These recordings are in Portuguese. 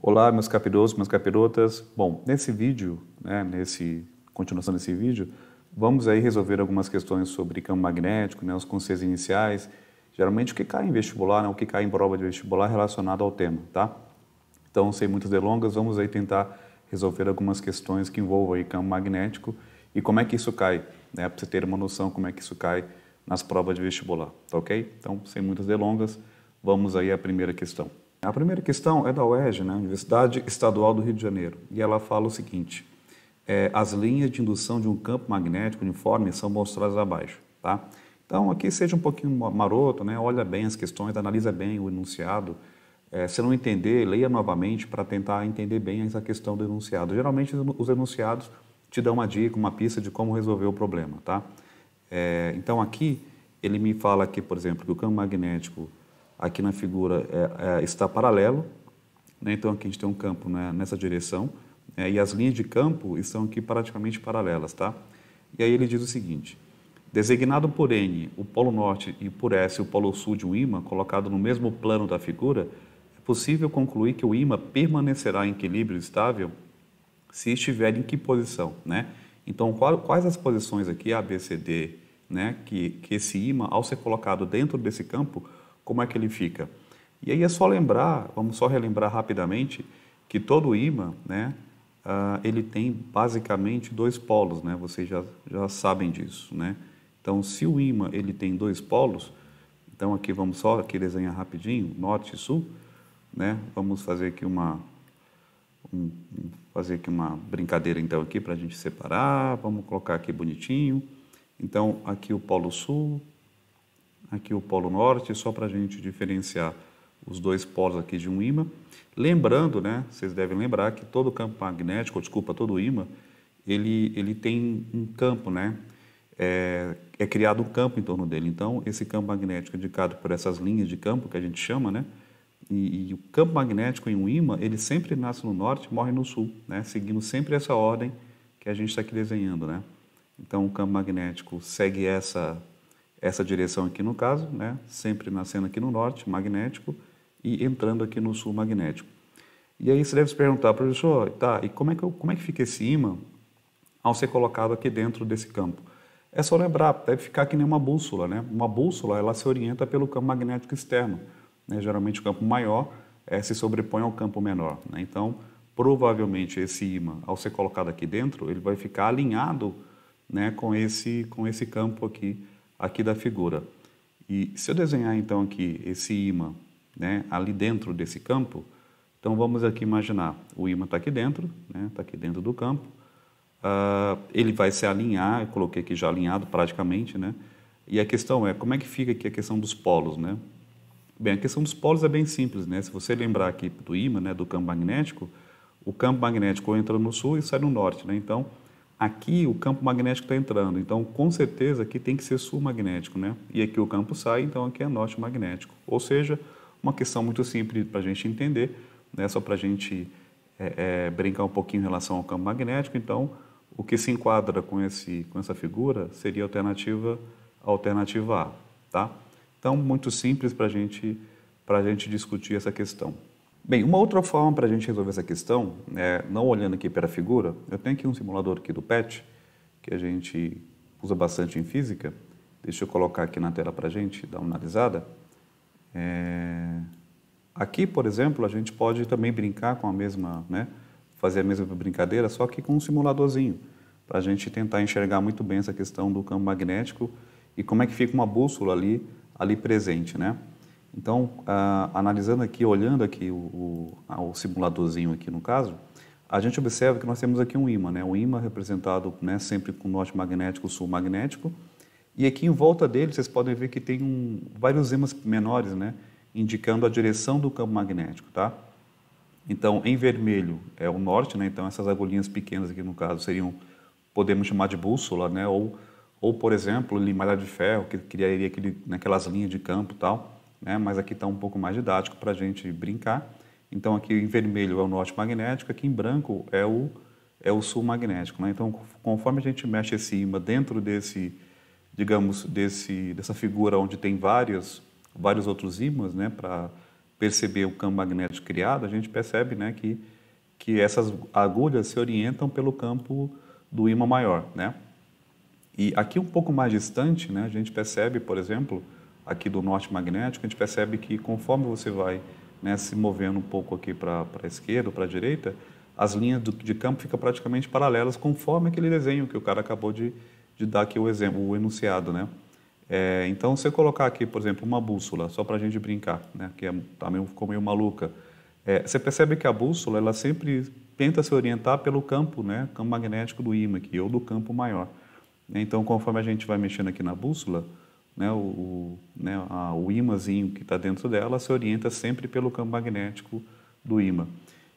Olá, meus capirotos, minhas capirotas. Bom, nesse vídeo, continuação desse vídeo, vamos aí resolver algumas questões sobre campo magnético, os conceitos iniciais, geralmente o que cai em vestibular, o que cai em prova de vestibular relacionado ao tema, tá? Então, sem muitas delongas, vamos aí tentar resolver algumas questões que envolvam aí campo magnético e como é que isso cai, para você ter uma noção como é que isso cai nas provas de vestibular, tá ok? Então, sem muitas delongas, vamos aí à primeira questão. A primeira questão é da UERJ, Universidade Estadual do Rio de Janeiro, e ela fala o seguinte: as linhas de indução de um campo magnético uniforme são mostradas abaixo, tá? Então, aqui seja um pouquinho maroto, olha bem as questões, analisa bem o enunciado. Se não entender, leia novamente para tentar entender bem essa questão do enunciado. Geralmente, os enunciados te dão uma dica, uma pista de como resolver o problema, tá? Então, aqui, ele me fala aqui, por exemplo, que o campo magnético aqui na figura está paralelo, então aqui a gente tem um campo nessa direção, e as linhas de campo estão aqui praticamente paralelas, tá? E aí ele diz o seguinte: designado por N o polo norte e por S o polo sul de um ímã, colocado no mesmo plano da figura, é possível concluir que o ímã permanecerá em equilíbrio estável se estiver em que posição, Então, quais as posições aqui, A, B, C, D, que esse ímã, ao ser colocado dentro desse campo, como é que ele fica? E aí é só lembrar, vamos só relembrar rapidamente, que todo ímã, ele tem basicamente dois polos, Vocês já sabem disso, Então, se o ímã ele tem dois polos, então aqui vamos só aqui desenhar rapidinho, norte e sul, Vamos fazer aqui uma brincadeira então aqui para a gente separar, vamos colocar aqui bonitinho. Então, aqui o polo sul, aqui o polo norte, só para a gente diferenciar os dois polos aqui de um ímã. Lembrando, vocês devem lembrar que todo campo magnético, todo ímã, ele tem um campo, É criado um campo em torno dele. Então, esse campo magnético é indicado por essas linhas de campo que a gente chama, E o campo magnético em um ímã, ele sempre nasce no norte e morre no sul, Seguindo sempre essa ordem que a gente está aqui desenhando, Então, o campo magnético segue essa direção aqui no caso, Sempre nascendo aqui no norte, magnético, e entrando aqui no sul, magnético. E aí você deve se perguntar, professor, tá, e como é que fica esse ímã ao ser colocado aqui dentro desse campo? É só lembrar, deve ficar que nem uma bússola, Uma bússola, ela se orienta pelo campo magnético externo, Geralmente o campo maior se sobrepõe ao campo menor, Então, provavelmente esse ímã, ao ser colocado aqui dentro, ele vai ficar alinhado, com esse campo aqui da figura. E se eu desenhar então aqui esse ímã, ali dentro desse campo, então vamos aqui imaginar, o ímã está aqui dentro, está aqui dentro do campo, ele vai se alinhar, eu coloquei aqui já alinhado praticamente, E a questão é, como é que fica aqui a questão dos polos, Bem, a questão dos polos é bem simples, Se você lembrar aqui do ímã, do campo magnético, o campo magnético entra no sul e sai no norte, Então, aqui o campo magnético está entrando, então com certeza aqui tem que ser sul magnético, E aqui o campo sai, então aqui é norte magnético. Ou seja, uma questão muito simples para a gente entender, Só para a gente brincar um pouquinho em relação ao campo magnético. Então, o que se enquadra com essa figura seria a alternativa A, tá? Então, muito simples para a gente discutir essa questão. Bem, uma outra forma para a gente resolver essa questão, não olhando aqui para a figura, eu tenho aqui um simulador aqui do PET, que a gente usa bastante em física. Deixa eu colocar aqui na tela para a gente dar uma analisada. Aqui, por exemplo, a gente pode também brincar com a mesma, fazer a mesma brincadeira, só que com um simuladorzinho, para a gente tentar enxergar muito bem essa questão do campo magnético e como é que fica uma bússola ali presente, Então, analisando aqui, olhando aqui o simuladorzinho aqui no caso, a gente observa que nós temos aqui um ímã, Um ímã representado sempre com norte magnético, sul magnético, e aqui em volta dele vocês podem ver que tem vários ímãs menores, Indicando a direção do campo magnético, tá? Então, em vermelho é o norte, Então, essas agulhinhas pequenas aqui no caso podemos chamar de bússola, Ou, por exemplo, limalha de ferro, que criaria naquelas linhas de campo e tal, Mas aqui está um pouco mais didático para a gente brincar. Então, aqui em vermelho é o norte magnético, aqui em branco é o sul magnético, Então, conforme a gente mexe esse ímã dentro dessa figura onde tem vários outros ímãs, perceber o campo magnético criado, a gente percebe, né, que essas agulhas se orientam pelo campo do ímã maior, né? E aqui um pouco mais distante, né, a gente percebe, por exemplo, aqui do norte magnético, a gente percebe que conforme você vai, né, se movendo um pouco aqui para a esquerda ou para a direita, as linhas de campo ficam praticamente paralelas conforme aquele desenho que o cara acabou de dar aqui o exemplo, o enunciado, né? Então, se eu colocar aqui, por exemplo, uma bússola, só para a gente brincar, né, que ficou meio maluca, você percebe que a bússola ela sempre tenta se orientar pelo campo, né, campo magnético do ímã aqui, ou do campo maior. Então, conforme a gente vai mexendo aqui na bússola, né, o ímãzinho que está dentro dela se orienta sempre pelo campo magnético do ímã.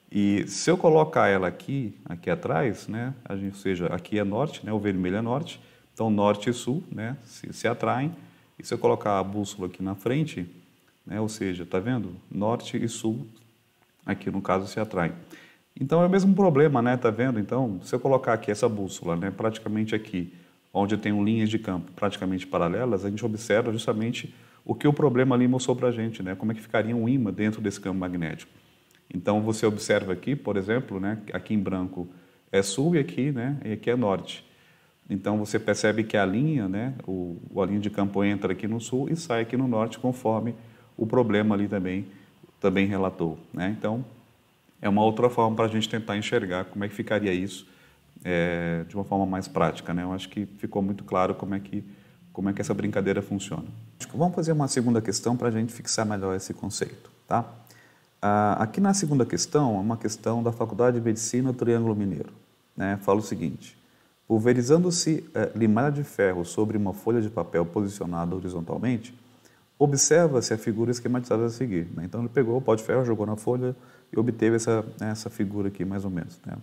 E se eu colocar ela aqui atrás, né, ou seja, aqui é norte, né, o vermelho é norte, então norte e sul, né, se atraem. E se eu colocar a bússola aqui na frente, né, ou seja, tá vendo? Norte e sul, aqui no caso, se atraem. Então é o mesmo problema, né, tá vendo? Então, se eu colocar aqui essa bússola, né, praticamente aqui, onde eu tenho linhas de campo praticamente paralelas, a gente observa justamente o que o problema ali mostrou para a gente, né? Como é que ficaria um ímã dentro desse campo magnético. Então, você observa aqui, por exemplo, né, aqui em branco é sul e aqui, né, e aqui é norte. Então, você percebe que a linha, né, a linha de campo entra aqui no sul e sai aqui no norte, conforme o problema ali também relatou, né? Então, é uma outra forma para a gente tentar enxergar como é que ficaria isso de uma forma mais prática, né? Eu acho que ficou muito claro como é que essa brincadeira funciona. Vamos fazer uma segunda questão para a gente fixar melhor esse conceito, tá? Aqui na segunda questão, é uma questão da Faculdade de Medicina do Triângulo Mineiro, né? Fala o seguinte: pulverizando-se limalha de ferro sobre uma folha de papel posicionada horizontalmente, observa-se a figura esquematizada a seguir, né? Então ele pegou o pó de ferro, jogou na folha e obteve essa figura aqui mais ou menos, né?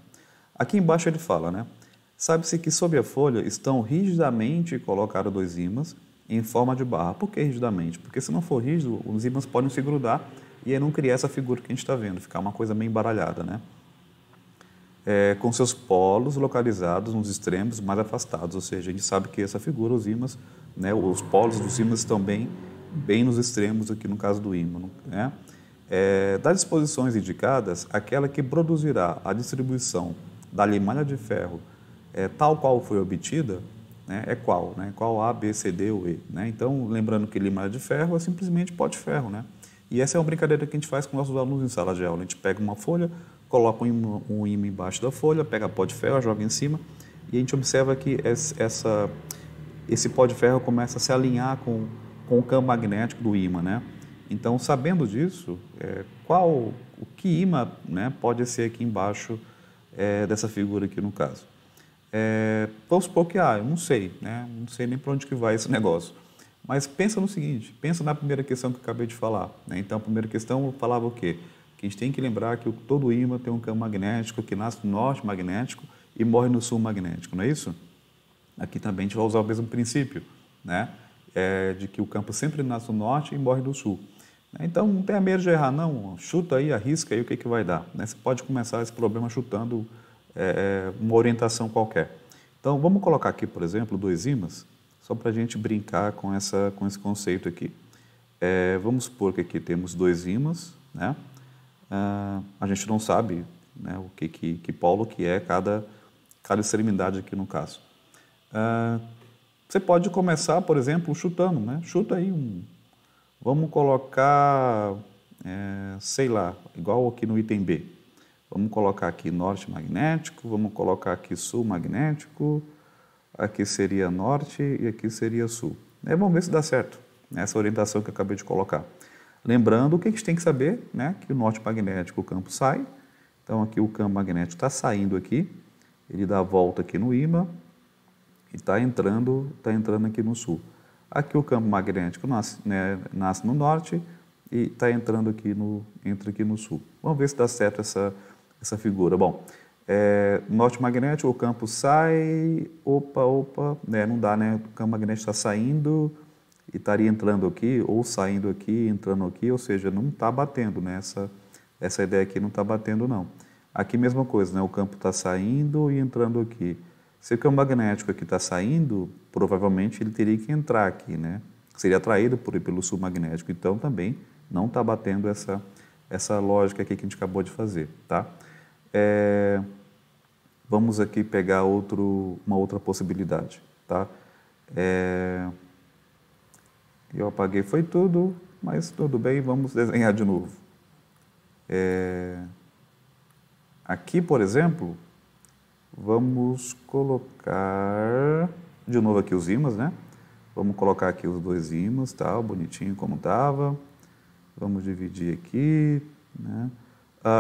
Aqui embaixo ele fala, né? Sabe-se que sob a folha estão rigidamente colocados 2 ímãs em forma de barra. Por que rigidamente? Porque se não for rígido, os ímãs podem se grudar e aí não criar essa figura que a gente está vendo, ficar uma coisa meio embaralhada, né? Com seus polos localizados nos extremos mais afastados, ou seja, a gente sabe que essa figura, os ímãs, né, os polos dos ímãs estão bem nos extremos aqui no caso do ímã, né? Das disposições indicadas, aquela que produzirá a distribuição da limalha de ferro tal qual foi obtida, né, é qual? Né? Qual A, B, C, D ou E? Né? Então, lembrando que limalha de ferro é simplesmente pó de ferro, né? E essa é uma brincadeira que a gente faz com nossos alunos em sala de aula. A gente pega uma folha, coloca um ímã embaixo da folha, pega pó de ferro, joga em cima, e a gente observa que esse pó de ferro começa a se alinhar com o campo magnético do ímã, né? Então, sabendo disso, o que ímã, né, pode ser aqui embaixo dessa figura aqui no caso? Vamos supor que, eu não sei, né? Não sei nem para onde que vai esse negócio. Mas pensa no seguinte, pensa na primeira questão que eu acabei de falar, né? Então, a primeira questão eu falava o quê? Que a gente tem que lembrar que todo ímã tem um campo magnético que nasce no norte magnético e morre no sul magnético, não é isso? Aqui também a gente vai usar o mesmo princípio, né? De que o campo sempre nasce no norte e morre no sul. Então, não tenha medo de errar, não. Chuta aí, arrisca aí o que vai dar, né? Você pode começar esse problema chutando uma orientação qualquer. Então, vamos colocar aqui, por exemplo, 2 ímãs, só para a gente brincar com esse conceito aqui. Vamos supor que aqui temos 2 ímãs, né? A gente não sabe, né, o que polo que é cada extremidade aqui no caso. Você pode começar, por exemplo, chutando, né? Chuta aí vamos colocar, sei lá, igual aqui no item B. Vamos colocar aqui norte magnético, vamos colocar aqui sul magnético, aqui seria norte e aqui seria sul. Vamos ver se dá certo, essa orientação que eu acabei de colocar. Lembrando que a gente tem que saber, né, que o norte magnético, o campo sai, então aqui o campo magnético está saindo aqui, ele dá a volta aqui no ímã e está entrando aqui no sul. Aqui o campo magnético nasce no norte e entra aqui no sul. Vamos ver se dá certo essa figura. Bom, norte magnético, o campo sai, não dá, né? O campo magnético está saindo e estaria entrando aqui, ou saindo aqui, entrando aqui, ou seja, não está batendo, né? Essa ideia aqui não está batendo, não. Aqui mesma coisa, né? O campo está saindo e entrando aqui. Se o campo magnético aqui está saindo, provavelmente ele teria que entrar aqui, né? Seria atraído pelo sul magnético, então também Não está batendo essa lógica aqui que a gente acabou de fazer, tá? Vamos aqui pegar uma outra possibilidade, tá? Eu apaguei, foi tudo, mas tudo bem, vamos desenhar de novo. Aqui, por exemplo, vamos colocar de novo aqui os ímãs, né? Vamos colocar aqui os dois ímãs, tal, bonitinho como estava. Vamos dividir aqui, né?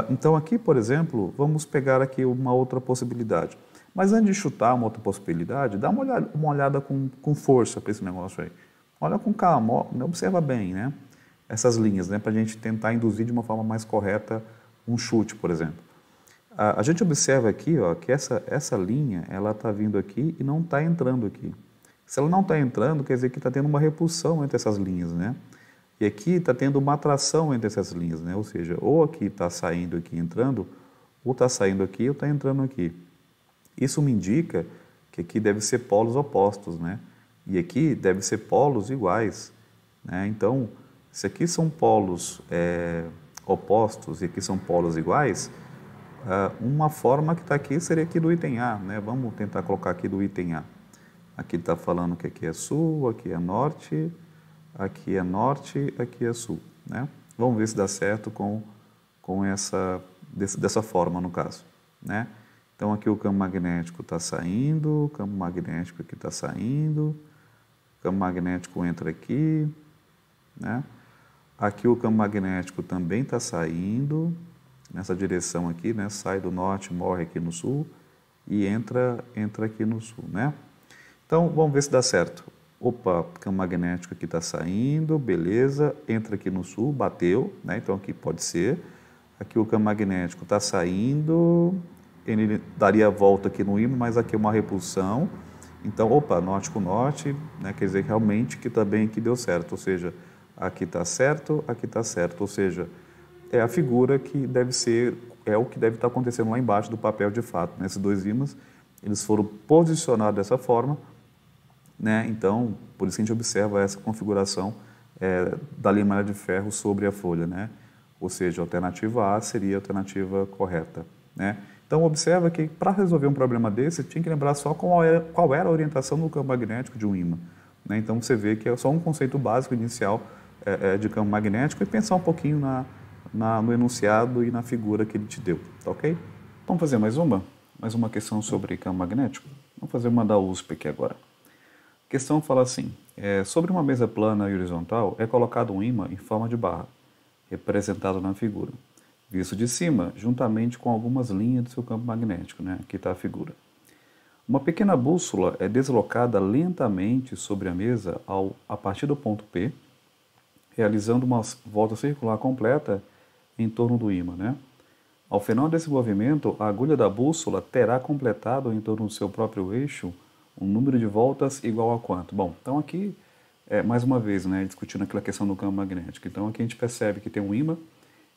Então aqui, por exemplo, vamos pegar aqui uma outra possibilidade. Mas antes de chutar uma outra possibilidade, dá uma olhada com força para esse negócio aí. Olha com calma, observa bem, né? Essas linhas, né? Para a gente tentar induzir de uma forma mais correta um chute, por exemplo. A gente observa aqui, ó, que essa linha, ela está vindo aqui e não está entrando aqui. Se ela não está entrando, quer dizer que está tendo uma repulsão entre essas linhas, né? E aqui está tendo uma atração entre essas linhas, né? Ou seja, ou aqui está saindo aqui entrando, ou está saindo aqui ou está entrando aqui. Isso me indica que aqui deve ser polos opostos, né? E aqui deve ser polos iguais, né? Então, se aqui são polos opostos e aqui são polos iguais, uma forma que está aqui seria aqui do item A, né? Vamos tentar colocar aqui do item A. Aqui está falando que aqui é sul, aqui é norte, aqui é norte, aqui é sul, né? Vamos ver se dá certo com dessa forma, no caso, né? Então, aqui o campo magnético está saindo, o campo magnético aqui está saindo, o campo magnético entra aqui, né? Aqui o campo magnético também está saindo, nessa direção aqui, né? Sai do norte, morre aqui no sul e entra aqui no sul, né? Então, vamos ver se dá certo. Opa, o campo magnético aqui está saindo, beleza, entra aqui no sul, bateu, né? Então aqui pode ser. Aqui o campo magnético está saindo, ele daria a volta aqui no ímã, mas aqui é uma repulsão. Então, opa, norte com norte, né? Quer dizer que realmente que também aqui deu certo, ou seja, aqui está certo, ou seja, é a figura que deve ser, é o que deve estar acontecendo lá embaixo do papel de fato, né? Esses dois ímãs, eles foram posicionados dessa forma, né? Então, por isso que a gente observa essa configuração da limalha de ferro sobre a folha, né? Ou seja, a alternativa A seria a alternativa correta, né? Então, observa que para resolver um problema desse, tinha que lembrar só qual era a orientação do campo magnético de um ímã, né? Então, você vê que é só um conceito básico inicial de campo magnético e pensar um pouquinho no enunciado e na figura que ele te deu, tá ok? Vamos fazer mais uma questão sobre campo magnético? Vamos fazer uma da USP aqui agora. A questão fala assim, sobre uma mesa plana e horizontal é colocado um ímã em forma de barra, representado na figura, visto de cima, juntamente com algumas linhas do seu campo magnético, né? Aqui está a figura. Uma pequena bússola é deslocada lentamente sobre a mesa a partir do ponto P, realizando uma volta circular completa em torno do ímã, né? Ao final desse movimento, a agulha da bússola terá completado em torno do seu próprio eixo um número de voltas igual a quanto? Bom, então aqui, mais uma vez, né, discutindo aquela questão do campo magnético. Então aqui a gente percebe que tem um ímã,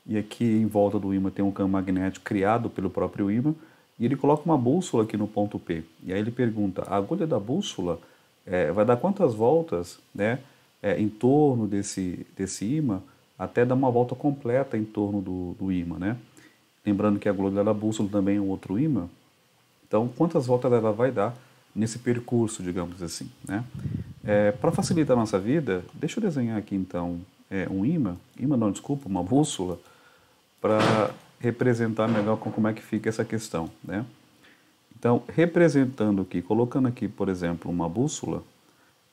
e aqui em volta do ímã tem um campo magnético criado pelo próprio ímã, e ele coloca uma bússola aqui no ponto P. E aí ele pergunta, a agulha da bússola vai dar quantas voltas, né, em torno desse ímã, até dar uma volta completa em torno do ímã, né? Lembrando que a agulha da bússola também é um outro ímã. Então, quantas voltas ela vai dar nesse percurso, digamos assim, né? Para facilitar a nossa vida, deixa eu desenhar aqui então uma bússola, para representar melhor como é que fica essa questão, né? Então, representando aqui, colocando aqui, por exemplo, uma bússola,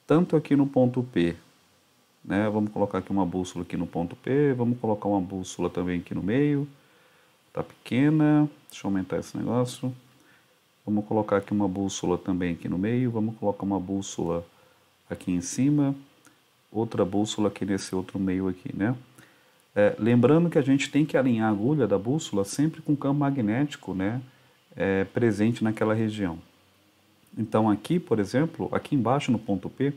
tanto aqui no ponto P, né? Vamos colocar aqui uma bússola aqui no ponto P, vamos colocar uma bússola também aqui no meio, tá pequena, deixa eu aumentar esse negócio. Vamos colocar aqui uma bússola também aqui no meio, vamos colocar uma bússola aqui em cima, outra bússola aqui nesse outro meio aqui, né? Lembrando que a gente tem que alinhar a agulha da bússola sempre com o campo magnético, né, presente naquela região. Então aqui, por exemplo, aqui embaixo no ponto P,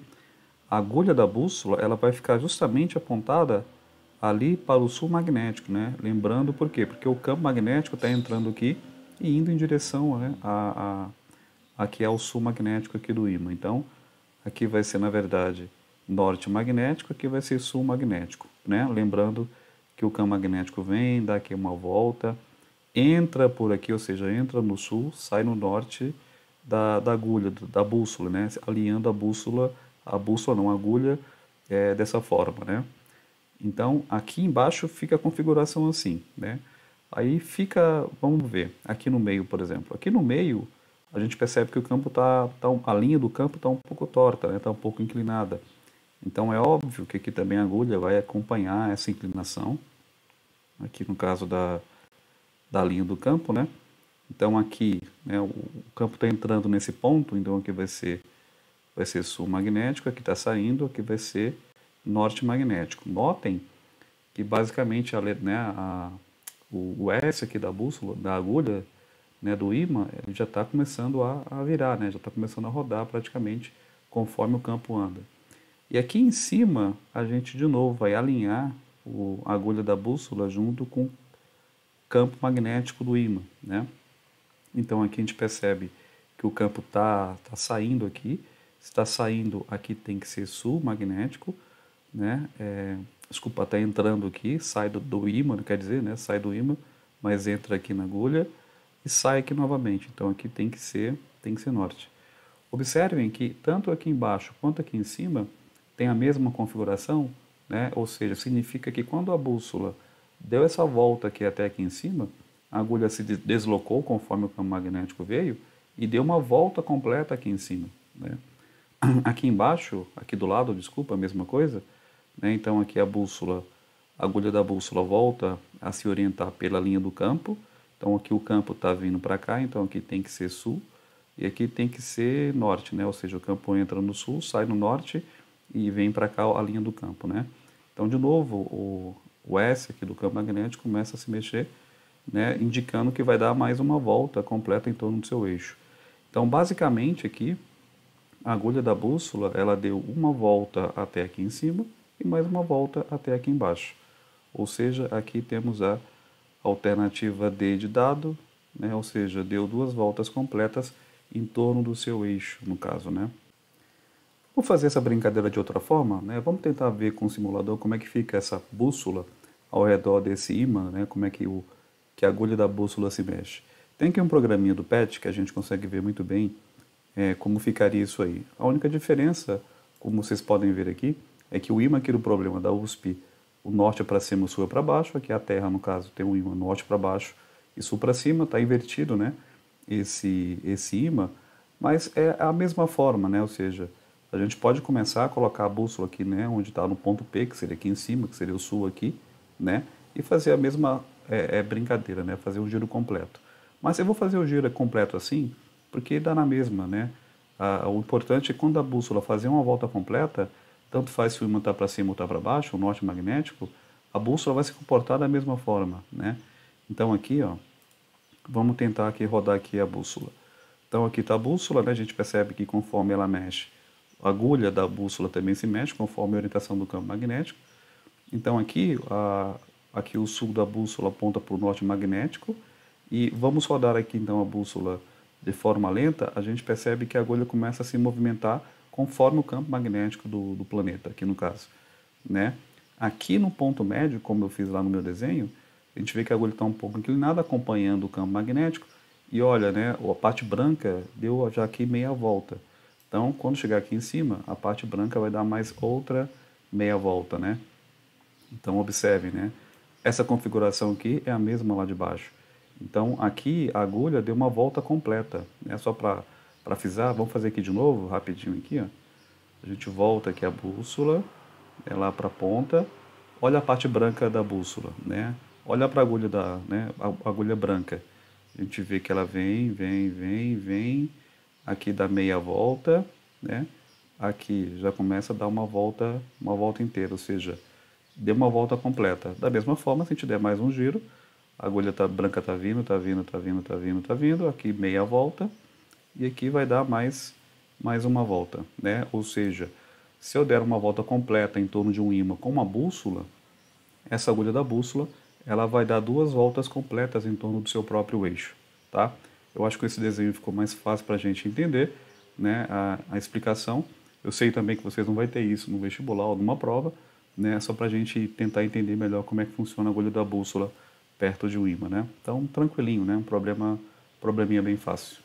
a agulha da bússola ela vai ficar justamente apontada ali para o sul magnético, né? Lembrando por quê? Porque o campo magnético está entrando aqui e indo em direção, né, aqui ao sul magnético aqui do ímã. Então, aqui vai ser, na verdade, norte magnético, aqui vai ser sul magnético, né? Lembrando que o campo magnético vem, dá aqui uma volta, entra por aqui, ou seja, entra no sul, sai no norte da agulha, da bússola, né? Alinhando a bússola não, a agulha dessa forma, né? Então, aqui embaixo fica a configuração assim, né? Aí fica, vamos ver, aqui no meio, por exemplo. Aqui no meio, a gente percebe que o campo a linha do campo está um pouco torta, né? Está um pouco inclinada. Então, é óbvio que aqui também a agulha vai acompanhar essa inclinação, aqui no caso da linha do campo, né? Então, aqui, né, o campo está entrando nesse ponto, então aqui vai ser sul magnético, aqui está saindo, aqui vai ser norte magnético. Notem que basicamente o S aqui da bússola, da agulha, né, do ímã, ele já está começando a virar, né, já está começando a rodar praticamente conforme o campo anda. E aqui em cima a gente de novo vai alinhar a agulha da bússola junto com o campo magnético do ímã, né? Então aqui a gente percebe que o campo está saindo aqui, está saindo aqui tem que ser sul magnético, né? Desculpa, está entrando aqui, sai do ímã, quer dizer, né? Sai do ímã, mas entra aqui na agulha e sai aqui novamente. Então aqui tem que ser norte. Observem que tanto aqui embaixo quanto aqui em cima tem a mesma configuração, né? Ou seja, significa que quando a bússola deu essa volta aqui até aqui em cima, a agulha se deslocou conforme o campo magnético veio e deu uma volta completa aqui em cima, né? Aqui embaixo, aqui do lado, desculpa, a mesma coisa, né? Então aqui a agulha da bússola volta a se orientar pela linha do campo. Então aqui o campo está vindo para cá, então aqui tem que ser sul e aqui tem que ser norte, né? Ou seja, o campo entra no sul, sai no norte e vem para cá a linha do campo, né? Então de novo o S aqui do campo magnético começa a se mexer, né? Indicando que vai dar mais uma volta completa em torno do seu eixo. Então basicamente aqui a agulha da bússola ela deu uma volta até aqui em cima e mais uma volta até aqui embaixo. Ou seja, aqui temos a alternativa D de dado, né? Ou seja, deu duas voltas completas em torno do seu eixo, no caso, né? Vou fazer essa brincadeira de outra forma, né? Vamos tentar ver com o simulador como é que fica essa bússola ao redor desse ímã, né? Como é que a agulha da bússola se mexe. Tem aqui um programinha do PET que a gente consegue ver muito bem como ficaria isso aí. A única diferença, como vocês podem ver aqui, é que o ímã aqui do problema da USP, o norte é para cima, o sul é para baixo. Aqui a Terra, no caso, tem um ímã norte para baixo e sul para cima, está invertido, né? Esse ímã, mas é a mesma forma, né? Ou seja, a gente pode começar a colocar a bússola aqui, né? Onde está no ponto P, que seria aqui em cima, que seria o sul aqui, né? E fazer a mesma brincadeira, né? Fazer um giro completo. Mas eu vou fazer o giro completo assim, porque dá na mesma, né? O importante é quando a bússola fazer uma volta completa, tanto faz se o ímã está para cima ou está para baixo, o norte magnético, a bússola vai se comportar da mesma forma, né? Então aqui, ó, vamos tentar aqui rodar aqui a bússola. Então aqui está a bússola, né? A gente percebe que conforme ela mexe, a agulha da bússola também se mexe conforme a orientação do campo magnético. Então aqui, aqui o sul da bússola aponta para o norte magnético e vamos rodar aqui então a bússola de forma lenta. A gente percebe que a agulha começa a se movimentar conforme o campo magnético do planeta, aqui no caso, né? Aqui no ponto médio, como eu fiz lá no meu desenho, a gente vê que a agulha está um pouco inclinada, acompanhando o campo magnético, e olha, né, a parte branca deu já aqui meia volta. Então, quando chegar aqui em cima, a parte branca vai dar mais outra meia volta, né? Então, observem, né? Essa configuração aqui é a mesma lá de baixo. Então, aqui a agulha deu uma volta completa, né? Só para frisar, vamos fazer aqui de novo, rapidinho aqui, ó. A gente volta aqui a bússola, lá para a ponta. Olha a parte branca da bússola, né? Olha para a agulha a agulha branca. A gente vê que ela vem, aqui dá meia volta, né? Aqui já começa a dar uma volta inteira, ou seja, deu uma volta completa. Da mesma forma, se a gente der mais um giro, a agulha branca tá vindo, aqui meia volta, e aqui vai dar mais uma volta, né? Ou seja, se eu der uma volta completa em torno de um ímã com uma bússola, essa agulha da bússola, ela vai dar duas voltas completas em torno do seu próprio eixo, tá? Eu acho que esse desenho ficou mais fácil para a gente entender, né, a explicação. Eu sei também que vocês não vão ter isso no vestibular ou numa prova, né? Só para a gente tentar entender melhor como é que funciona a agulha da bússola perto de um ímã, né? Então, tranquilinho, né? Probleminha bem fácil.